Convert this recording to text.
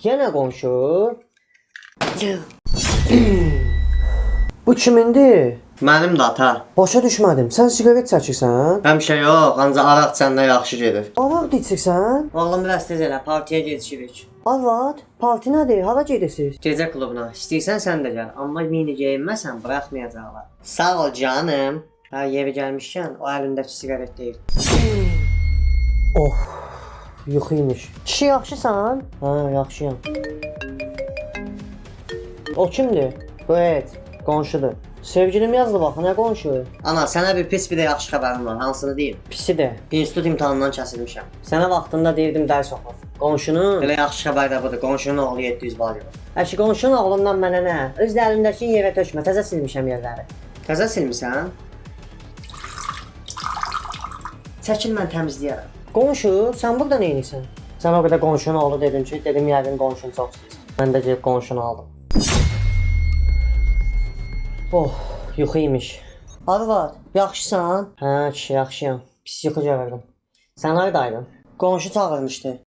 Yenə qonşu. Bu kimindir? Mənim də ata. Başa düşmədim. Sən siqaret çəkirsən? Həmişə yox, ancaq araq içəndə yaxşı gedir. Araq içirsən? Oğlum biraz tez elə, partiya gedirik. Arvad, parti nədir? Hara gedirsiniz? Gecə klubuna. İstəyirsən sən də gəl, amma mini geyinməsən buraxmayacaqlar. Sağ ol canım. Ha, yeri gəlmişkən, o əlindəki siqaret deyil. Oh, yuxuymuş. Kişi yaxşısan? Hə, yaxşıyam. O kimdir? Evet, qonşudur. Sevgilim yazdı bax, nə qonşu? Ana, sənə bir pis bir də yaxşı xəbərim var. Hansını deyim? Pisi də. İnstitut imtahanından kəsilmişəm. Sənə vaxtında deyirdim dərs oxu. Qonşunun? Elə yaxşı xəbər də budur. Qonşunun oğlu 700 bal yığıb. Əşi qonşunun oğlundan mənə nə? Öz əlindəki yerə tökmə, təzə silmişəm yerləri. Təzə silmisən? Çəkil, mən təmizləyərəm. Qonşu, sən burada nə edirsən? Sən o qədər qonşunun oğlu dedin ki, dedim yəqin qonşunu çox istəyirsən. Mən də gedib qonşunu aldım. Oh, yuxuymuş. Arvad, yaxşısan? Hə, kişi, yaxşıyam. Pis yuxu görürdüm. Sən hardaydın? Qonşu çağırmışdı.